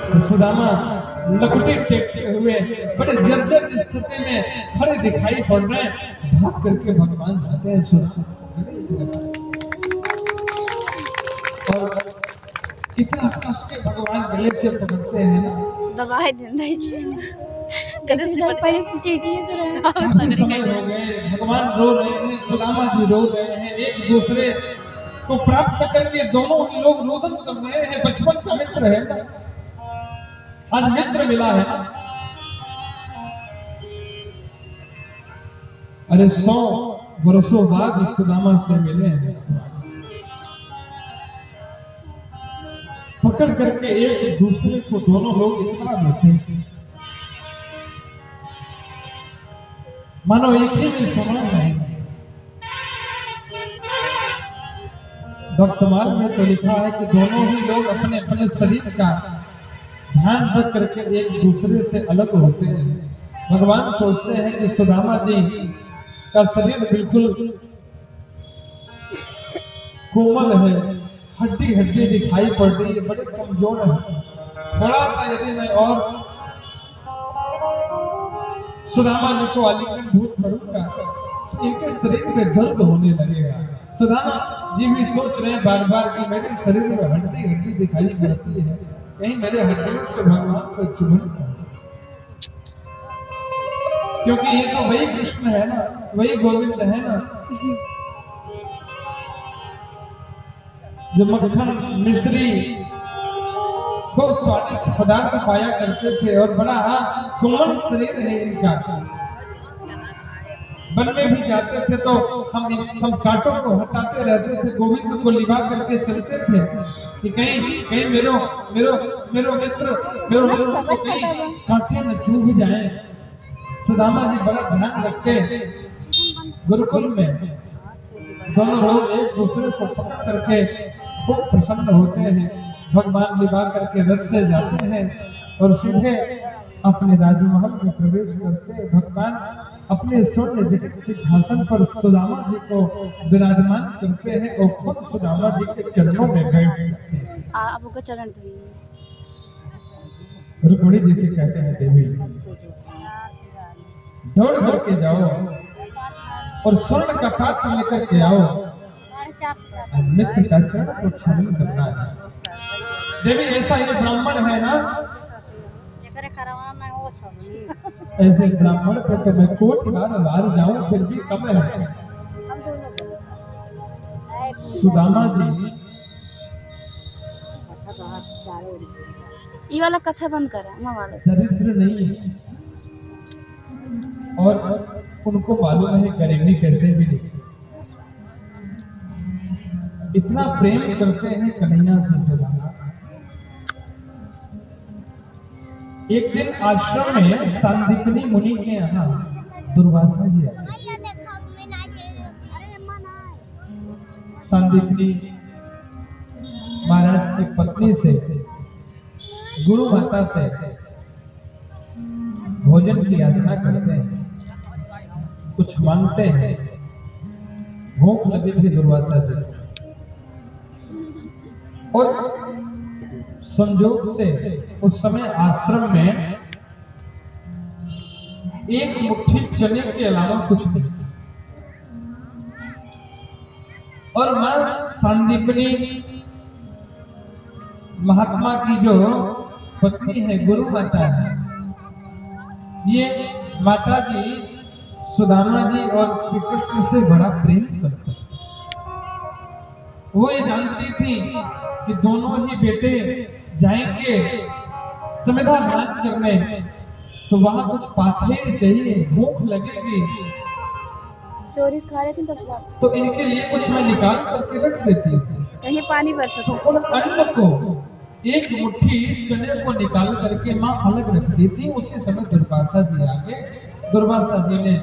तो सुदामा लपटे टेकते हुए बड़े जर्जर स्थिति में खड़े दिखाई पड़ रहे हैं। भाग करके भगवान जाते हैं सुदामा और कितना कस के भगवान गले से पकड़ते हैं ना, दबाए दिन परिस्थिति समय हो गए, भगवान रो रहे हैं, सुदामा जी रो रहे हैं, एक दूसरे को प्राप्त करके दोनों ही लोग रोदन कर रहे हैं। बचपन का मित्र है ना, आज मित्र मिला है। अरे 100 वर्षों बाद सुदामा से मिले हैं, पकड़ करके एक दूसरे को दोनों लोग इतना रोते हैं मानो एक ही में समान नहीं। वर्तमान में तो लिखा है कि दोनों ही लोग अपने अपने शरीर का ध्यान रख करके एक दूसरे से अलग होते हैं। भगवान सोचते हैं कि सुदामा जी का शरीर बिल्कुल कोमल है, हड्डी हड्डी दिखाई पड़ रही है, बड़े कमजोर है। थोड़ा सा यदि मैं और सुदामा जी को आलिंगन भूत करूंगा तो इनके शरीर में दर्द होने लगेगा। सुदामा जी भी सोच रहे हैं बार बार कि मेरे शरीर में हड्डी हड्डी दिखाई पड़ती है, कहीं मेरे हड्डियों से भगवान को चुभन कर, क्योंकि ये तो वही कृष्ण है ना, वही गोविंद है ना जो मक्खन मिश्री खूब स्वादिष्ट पदार्थ पाया करते थे और बड़ा कोमल शरीर है इनका। वन में भी जाते थे तो हम कांटों को हटाते रहते थे, गोविंद को लिवा करके चलते थे कि कहीं कहीं मेरो मेरो मेरो मित्र मेरो को कहीं कांटे न चुभ जाए। सुदामा जी बड़ा ध्यान रखते गुरुकुल में दोनों लोग एक दूसरे को पकड़ करके खूब प्रसन्न होते हैं। भगवान लिवा करके रथ से जाते हैं और सीधे अपने राजमहल में प्रवेश करते। भगवान अपने स्वर्ण जगत सिंहासन पर सुदामा जी को विराजमान करते हैं और खुद सुदामा जी के चरणों में बैठ जाते हैं। आपको चरण रुक्मिणी जी से कहते हैं देवी दौड़ करके जाओ और स्वर्ण का पात्र लेकर के आओ, मित्र का चरण को छलन करना है। देवी ऐसा ये ब्राह्मण है ना, ऐसे ब्राह्मण पे तो मैं कोट बार जाऊं फिर भी कम है। सुदामा जी ये वाला कथा बंद करा वाला चरित्र नहीं है और उनको मालूम है करेंगे कैसे भी नहीं। इतना प्रेम करते हैं कन्हैया से सुदामा। एक दिन आश्रम में सांदीपनी मुनि के यहाँ दुर्वासा जी आए। सांदीपनी महाराज की पत्नी से गुरु माता से भोजन की याचना करते हैं, कुछ मांगते हैं। भूख लगी थी दुर्वासा जी और संजोग से उस समय आश्रम में एक मुट्ठी चने के अलावा कुछ नहीं। और मां सांदीपनी महात्मा की जो पत्नी है गुरु माता है, ये माता जी सुदामा जी और श्री कृष्ण से बड़ा प्रेम करते। वो ये जानती थी कि दोनों ही बेटे जाएंगे संविदा दान करने तो वहां कुछ पाथे चाहिए, भूख लगेगी चोरी खा रहे थे तब तो इनके लिए कुछ मैं निकाल करके रख देती हूँ। कहीं पानी बरसा तो उन अन्न को एक मुट्ठी चने को निकाल करके माँ अलग रख देती। उसी समय दुर्वासा जी आगे, दुर्वासा जी ने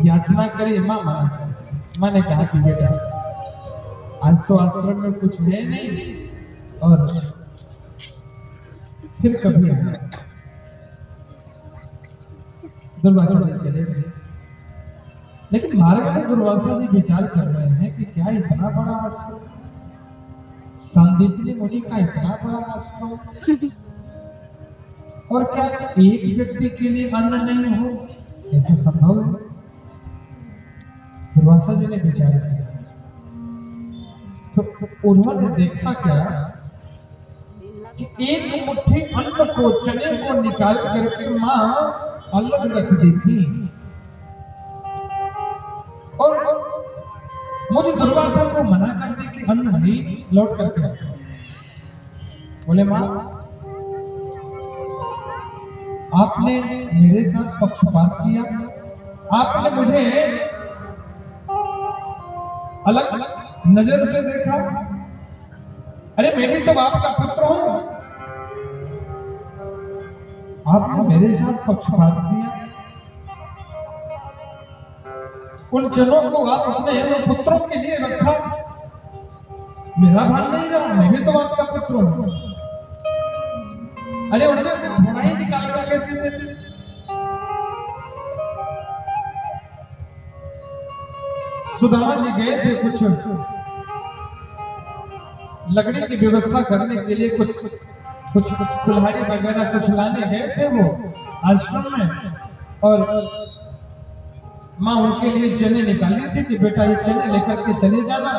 याचना करी, माँ मना कर। माँ ने कहा कि बेटा आज तो आश्रम में कुछ है नहीं और फिर कभी दुर्वासा जी चले गए। लेकिन मार्ग में दुर्वासा जी विचार कर रहे हैं कि क्या इतना बड़ा आश्रम, सांदीपनी मुनि का इतना बड़ा आश्रम, और क्या एक व्यक्ति के लिए अन्न नहीं हो, ऐसा संभव है? दुर्वासा जी ने विचार किया, तो उन्होंने देखा क्या कि एक मुट्ठी अन्न को, चने को निकाल करके मां अलग रख दी थी। और मुझे दुर्वासा को मना कर दी कि अन्न नहीं लौट करके आओ। बोले मां, आपने मेरे साथ पक्षपात किया, आपने मुझे अलग नजर से देखा। अरे मैं भी तो आपका पुत्र हूं, आपने मेरे साथ पक्षपात किया। उन जनों को आप अपने पुत्रों के लिए रखा, मेरा भान नहीं रहा, मैं भी तो आपका पुत्र हूं। अरे उनमें से थोड़ा ही निकाल कर लेते थे। सुदामा जी गए थे कुछ लकड़ी की व्यवस्था करने के लिए, कुछ कुल्हाड़ी वगैरह कुछ लाने गए थे वो आश्रम में, और माँ उनके लिए चने निकाली थी कि बेटा ये चने लेकर के चले जाना।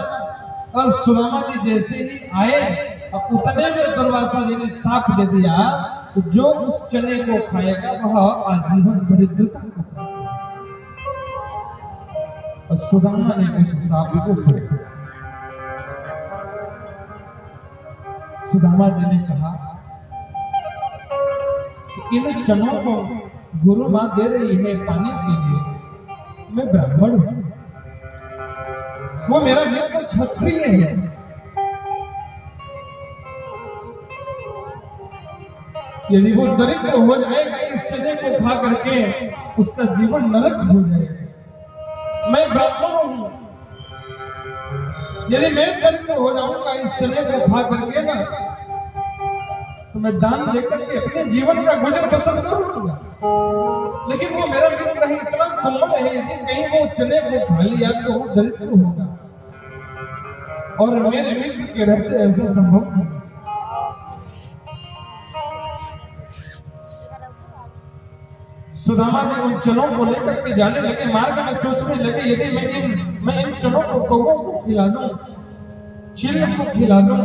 और सुदामा जी जैसे ही आए, उतने में दुर्वासा जी ने साफ दे दिया, तो जो उस चने को खाएगा वह आजीवन दरिद्रता को खाएगा। और सुदामा ने उस साफ को सुना। सुदामा जी ने कहा कि इन चनों को गुरु मां दे रही है पानी के लिए, मैं ब्राह्मण हूं, वो मेरा मित्र क्षत्रिय है, यदि वो दरिद्र हो जाएगा इस चने को खा करके, उसका जीवन नरक हो जाएगा। मैं ब्राह्मण हूं, यदि मैं दरिद्र हो जाऊंगा इस चने को खा करके ना, तो मैं दान लेकर के अपने जीवन का गुजर बसर करूंगा। लेकिन वो मेरा मित्र है, इतना कोमल है, यदि कहीं वो चने को खा लिया तो वो दरिद्र होगा, और मेरे मित्र के रहते ऐसा संभव नहीं। सुदामा जी उन चनों को लेकर के जाने लगे। मार्ग में सोचने लगे, यदि मैं इन चनों को कौवों को खिला दूं, चील को खिला दूं,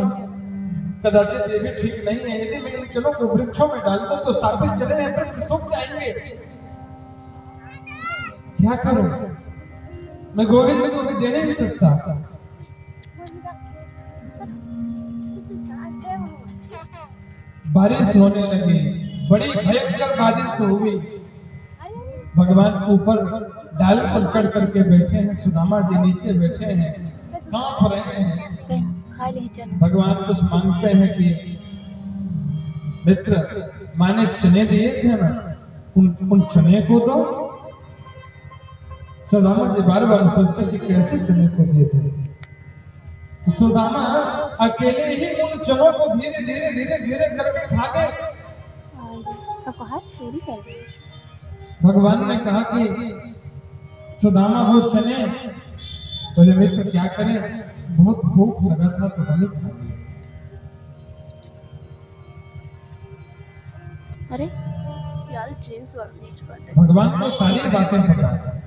कदाचित ये भी ठीक नहीं है। यदि मैं इन चनों को वृक्षों में डाल दूं तो सारे चने वृक्ष सूख जाएंगे, क्या करूं? मैं गोविंद को भी दे नहीं सकता। बारिश होने लगी, बड़ी भयंकर बारिश हुई। भगवान ऊपर डाल पर चढ़ करके बैठे हैं, सुदामा जी नीचे बैठे हैं, कांप रहे हैं। भगवान कुछ मांगते हैं कि मित्र, माने चने दिए थे ना, उन चने को दो। सुदामा जी बार बार सोचते कि कैसे चने को दिए थे। सुदामा अकेले ही उन चनों को धीरे धीरे धीरे धीरे करके खा गए। सबको हाथ चोरी कर गए। भगवान ने कहा कि सुदामा वो चने, बोले मित्र क्या करें, बहुत भूख लगा था तो हमने खा लिया। अरे यार जींस वाली भगवान को सारी बातें पता है,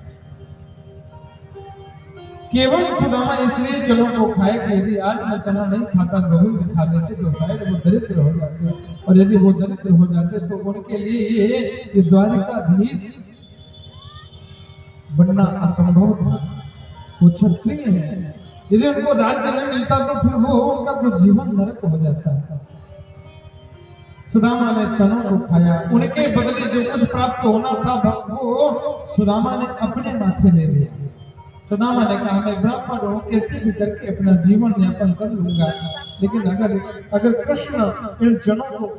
केवल सुदामा इसलिए चनों को खाए कि यदि आज मैं चना नहीं खाता, गोविंद खा लेते तो शायद वो दरिद्र हो जाते, और यदि वो दरिद्र हो जाते तो उनके लिए ये द्वारिकाधीश बनना असंभव था। वो क्षत्रिय है, यदि उनको राज्य नहीं मिलता तो फिर वो उनका तो जीवन नरक हो जाता है। सुदामा ने चनों को खाया, उनके बदले जो कुछ प्राप्त होना था वो सुदामा ने अपने माथे ले लिया। सुदामा ने कहा, मैं ब्राह्मण हूं, कैसे भी करके अपना जीवन यापन कर लूंगा, लेकिन अगर कृष्ण इन जनों को